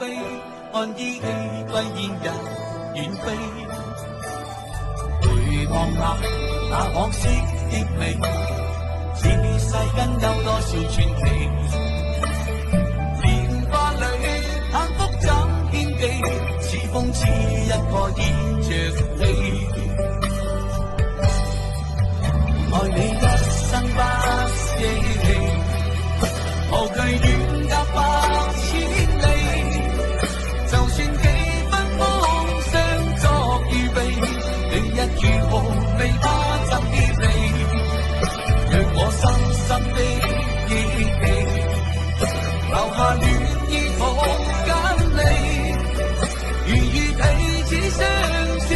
悲，看依稀歸燕也遠飛。回望那往昔的美，似世間有多少傳奇。年華裏幸福怎獻技，似風似一個倚着你。愛你一生不捨棄，無懼遠隔百千里。就算幾分風霜作預備，你一如毫未怕怎結離。若我深深的憶記，留下戀意同間離。如遇彼此相思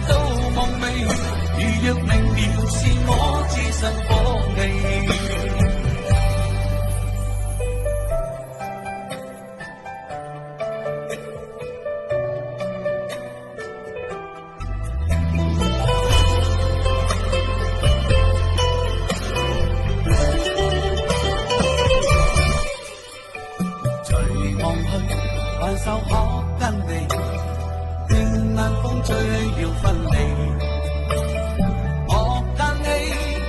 到夢寐，如若明了是我置身火氣。挽手可跟你，聽晚風吹了分離。莫嘆氣，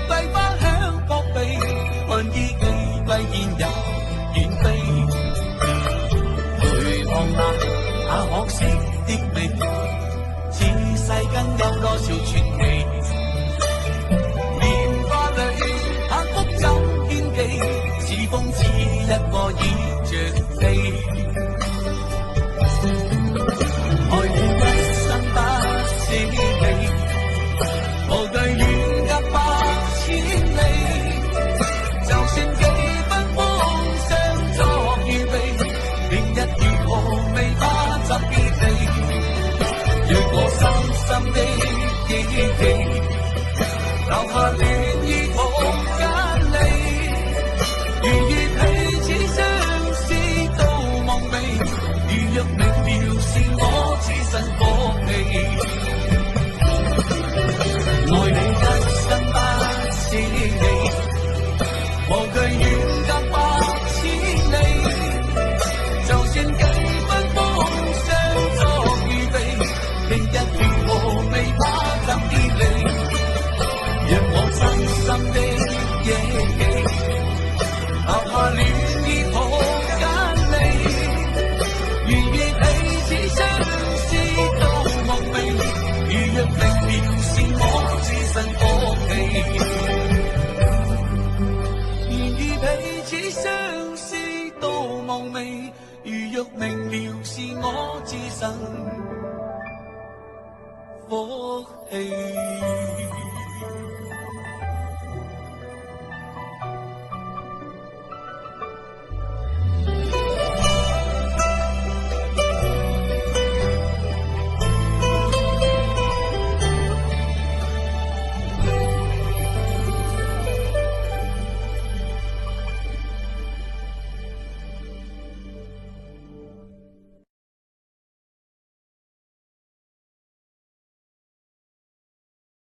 桂花香撲鼻，看依稀歸燕也遠飛。回望那可惜的美，似世間有多少傳奇。年華裏幸福怎獻技，似風似一個倚着你。愛你一生不捨棄，無懼遠隔百千里。就算幾分風霜作預備，明日如何未怕怎結離。若我深深的憶記，留下戀意同間離。如遇彼此相思到夢寐，如若明了是我置身火氣。愛你一生不捨棄，無懼遠隔百千里。就算幾分風霜作預備，明日如何未怕怎結離。若我真心的憶記，留下戀意同間離。如遇彼此相思到夢寐，如若明了是我置身火氣。如遇彼此相思到夢寐，如若明了是我置身火氣。